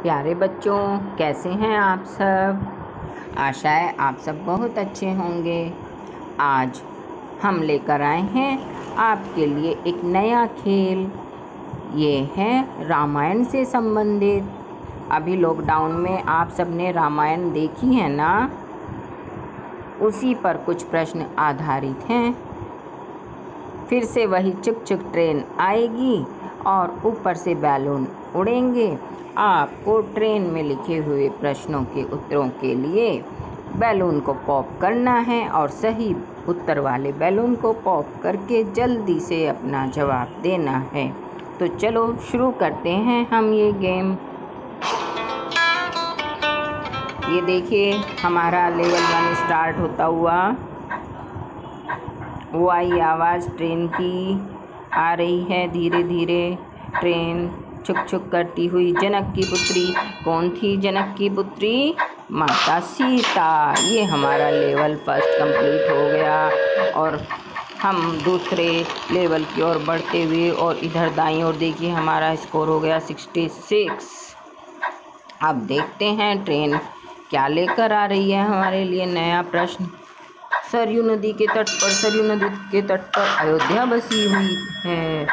प्यारे बच्चों, कैसे हैं आप सब। आशा है आप सब बहुत अच्छे होंगे। आज हम लेकर आए हैं आपके लिए एक नया खेल। ये है रामायण से संबंधित। अभी लॉकडाउन में आप सब ने रामायण देखी है ना, उसी पर कुछ प्रश्न आधारित हैं। फिर से वही चुक चुक ट्रेन आएगी और ऊपर से बैलून उड़ेंगे। आपको ट्रेन में लिखे हुए प्रश्नों के उत्तरों के लिए बैलून को पॉप करना है और सही उत्तर वाले बैलून को पॉप करके जल्दी से अपना जवाब देना है। तो चलो शुरू करते हैं हम ये गेम। ये देखिए हमारा लेवल 1 स्टार्ट होता हुआ। वो आई आवाज़ ट्रेन की आ रही है धीरे धीरे। ट्रेन छुक छुक करती हुई। जनक की पुत्री कौन थी? जनक की पुत्री माता सीता। ये हमारा लेवल 1 कंप्लीट हो गया और हम दूसरे लेवल की ओर बढ़ते हुए, और इधर दाईं ओर देखिए हमारा स्कोर हो गया 66। अब देखते हैं ट्रेन क्या लेकर आ रही है हमारे लिए नया प्रश्न। सरयू नदी के तट पर अयोध्या बसी हुई है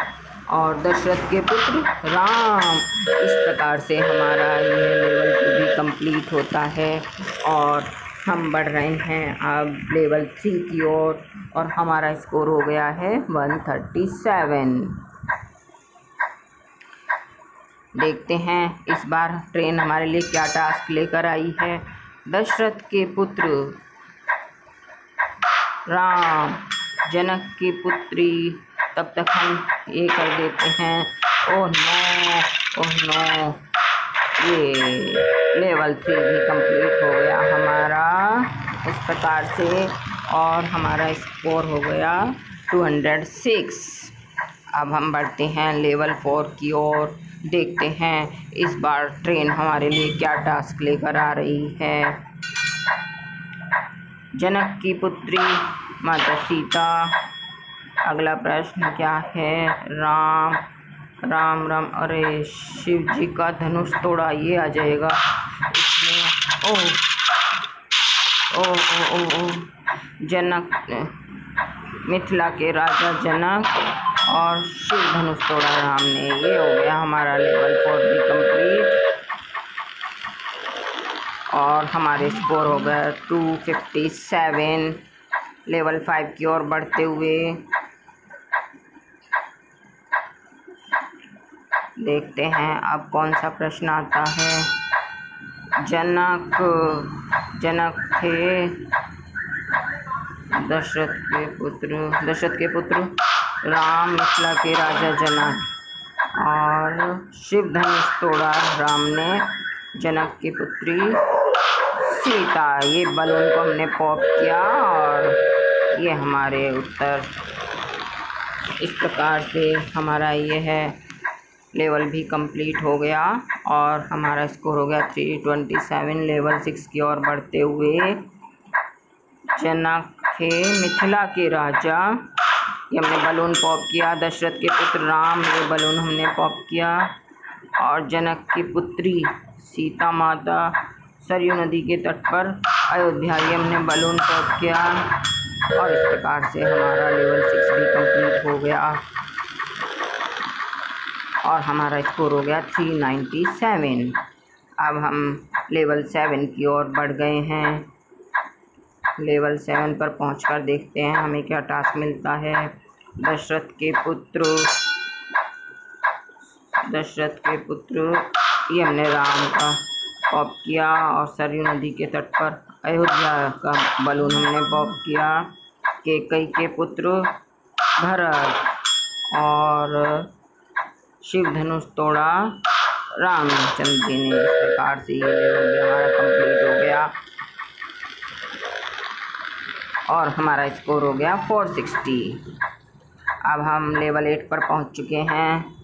और दशरथ के पुत्र राम। इस प्रकार से हमारा यह लेवल 2 भी कंप्लीट होता है और हम बढ़ रहे हैं अब लेवल 3 की ओर और हमारा स्कोर हो गया है 137। देखते हैं इस बार ट्रेन हमारे लिए क्या टास्क लेकर आई है। दशरथ के पुत्र राम, जनक की पुत्री। तब तक हम ये कर देते हैं। ओह नो, ये लेवल 3 भी कंप्लीट हो गया हमारा इस प्रकार से और हमारा स्कोर हो गया 206। अब हम बढ़ते हैं लेवल 4 की ओर। देखते हैं इस बार ट्रेन हमारे लिए क्या टास्क लेकर आ रही है। जनक की पुत्री माता सीता। अगला प्रश्न क्या है? राम राम राम, अरे शिव जी का धनुष तोड़ा, ये आ जाएगा इसमें। ओ जनक, मिथिला के राजा जनक और शिव धनुष तोड़ा राम ने। ये हो गया हमारा लेवल 4 भी कंप्लीट और हमारे स्कोर हो गया 257। लेवल 5 की ओर बढ़ते हुए देखते हैं अब कौन सा प्रश्न आता है। जनक थे दशरथ के पुत्र राम, मिथिला के राजा जनक और शिव धनुष तोड़ा राम ने, जनक की पुत्री सीता। ये बलून को हमने पॉप किया और ये हमारे उत्तर। इस प्रकार से हमारा ये है लेवल भी कंप्लीट हो गया और हमारा स्कोर हो गया 327। लेवल 6 की ओर बढ़ते हुए जनक थे मिथिला के राजा, ये हमने बलून पॉप किया। दशरथ के पुत्र राम, ये बलून हमने पॉप किया और जनक की पुत्री सीता माता सरयू नदी के तट पर अयोध्या, ये हमने बलून पॉप किया और इस प्रकार से हमारा लेवल 6 भी कंप्लीट हो गया और हमारा स्कोर हो गया 397। अब हम लेवल 7 की ओर बढ़ गए हैं। लेवल 7 पर पहुंचकर देखते हैं हमें क्या टास्क मिलता है। दशरथ के पुत्र ये हमने राम का पॉप किया और सरयू नदी के तट पर अयोध्या का बलून हमने पॉप किया। कैकेयी के पुत्र भरत और शिव धनुष तोड़ा रामचंद्र जी ने। इस प्रकार से ये लेवल भी हमारा कंप्लीट हो गया और हमारा स्कोर हो गया 460। अब हम लेवल 8 पर पहुंच चुके हैं।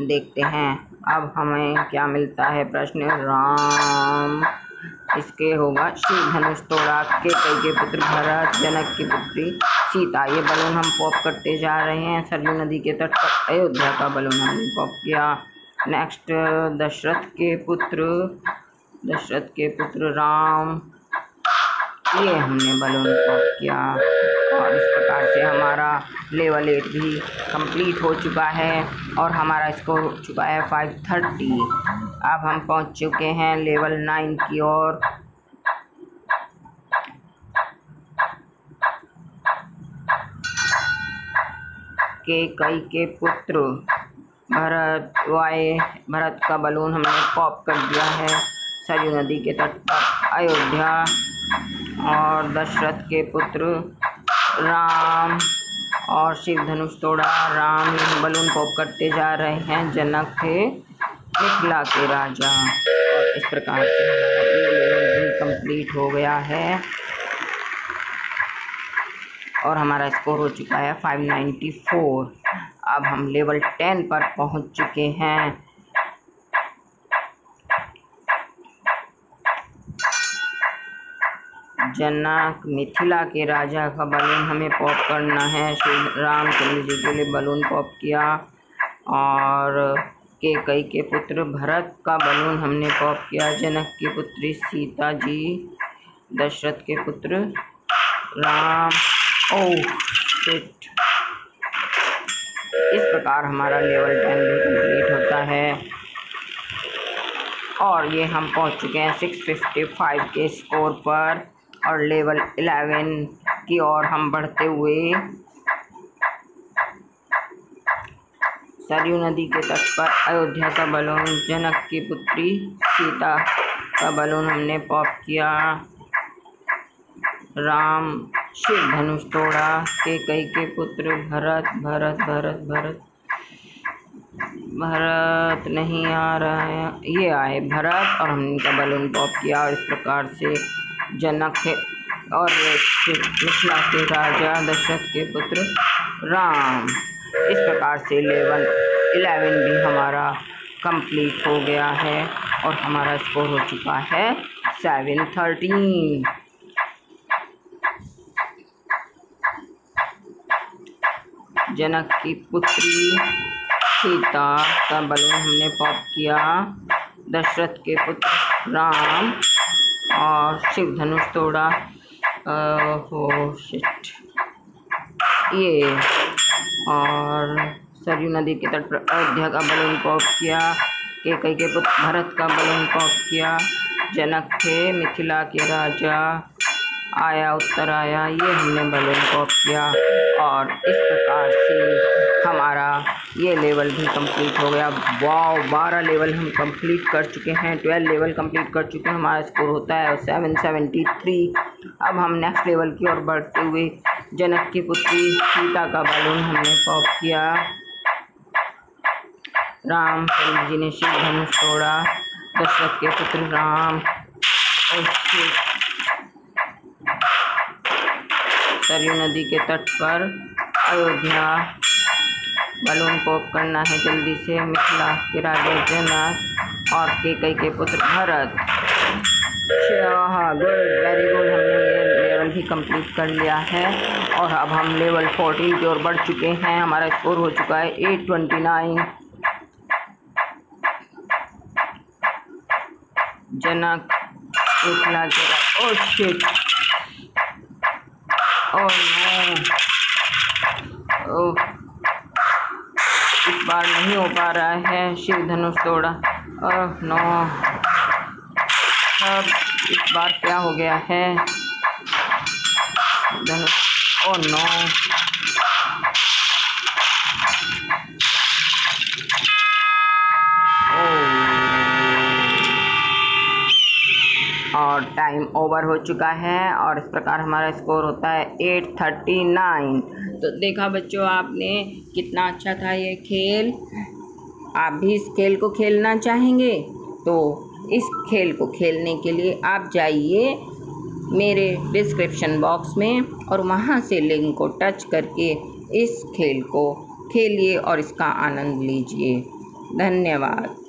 देखते हैं अब हमें क्या मिलता है प्रश्न। राम, इसके होगा शिव धनुष तोड़ा कैकेयी के पुत्र भरत, जनक की पुत्री सीता। ये बलून हम पॉप करते जा रहे हैं। सरयू नदी के तट पर अयोध्या का बलून हमने पॉप किया नेक्स्ट दशरथ के पुत्र राम, ये हमने बलून पॉप किया और इस प्रकार से हमारा लेवल 8 भी कंप्लीट हो चुका है और हमारा स्कोर हो चुका है 530। अब हम पहुंच चुके हैं लेवल 9 की ओर। कैकेयी के पुत्र भरत का बलून हमने पॉप कर दिया है सरयू नदी के तट पर अयोध्या। और दशरथ के पुत्र राम और शिव धनुष तोड़ा। राम बलून पॉप करते जा रहे हैं। जनक थे मिथिला के राजा। और इस प्रकार से हमारा ये लेवल भी कंप्लीट हो गया है और हमारा स्कोर हो चुका है 594। अब हम लेवल 10 पर पहुंच चुके हैं। जनक मिथिला के राजा का बलून हमें पॉप करना है। श्री रामचंद्र जी के लिए बलून पॉप किया और कैकेयी के पुत्र भरत का बलून हमने पॉप किया। जनक की पुत्री सीता जी, दशरथ के पुत्र राम। शिट। इस प्रकार हमारा लेवल 10 भी कंप्लीट होता है और ये हम पहुंच चुके हैं 655 के स्कोर पर और लेवल 11 की ओर हम बढ़ते हुए सरयू नदी के तट पर अयोध्या का बलून, जनक की पुत्री सीता का बलून हमने पॉप किया। राम शिव धनुष तोड़ा। कैकेयी के पुत्र भरत नहीं आ रहा है, ये आए भरत और हमने इनका बलून पॉप किया और इस प्रकार से जनक और मिथिला के राजा दशरथ के पुत्र राम। इस प्रकार से लेवल 11 भी हमारा कंप्लीट हो गया है और हमारा स्कोर हो चुका है 713। जनक की पुत्री सीता का बलून हमने पॉप किया। दशरथ के पुत्र राम और शिव धनुष तोड़ा। शिट। ये और सरयू नदी के तट पर अयोध्या का बलून पॉप किया। कैकेयी के पुत्र भरत का बलून पॉप किया। जनक थे मिथिला के राजा, आया उत्तर आया, ये हमने बलून पॉप किया और इस प्रकार से हमारा ये लेवल भी कंप्लीट हो गया। वाव, 12 लेवल हम कंप्लीट कर चुके हैं, 12 लेवल कंप्लीट कर चुके हैं। हमारा स्कोर होता है 773। अब हम नेक्स्ट लेवल की ओर बढ़ते हुए जनक की पुत्री सीता का बलून हमने पॉप किया। रामचंद्र जी ने शिव धनुष तोड़ा। दशरथ के पुत्र राम सरयू नदी के तट पर अयोध्या बलून पॉप करना है जल्दी से। मिथिला के राजा जनक और कैकेयी के पुत्र भरत। Good, very good. हमने ये लेवल भी कंप्लीट कर लिया है और अब हम लेवल 14 की ओर बढ़ चुके हैं। हमारा स्कोर हो चुका है 829। जनक मिथिला के शिट, नो, इस बार नहीं हो पा रहा है। शिव धनुष तोड़ा। नो, अब इस बार क्या हो गया है? धनुष, नो, और टाइम ओवर हो चुका है और इस प्रकार हमारा स्कोर होता है 839। तो देखा बच्चों आपने कितना अच्छा था ये खेल। आप भी इस खेल को खेलना चाहेंगे तो इस खेल को खेलने के लिए आप जाइए मेरे डिस्क्रिप्शन बॉक्स में और वहाँ से लिंक को टच करके इस खेल को खेलिए और इसका आनंद लीजिए। धन्यवाद।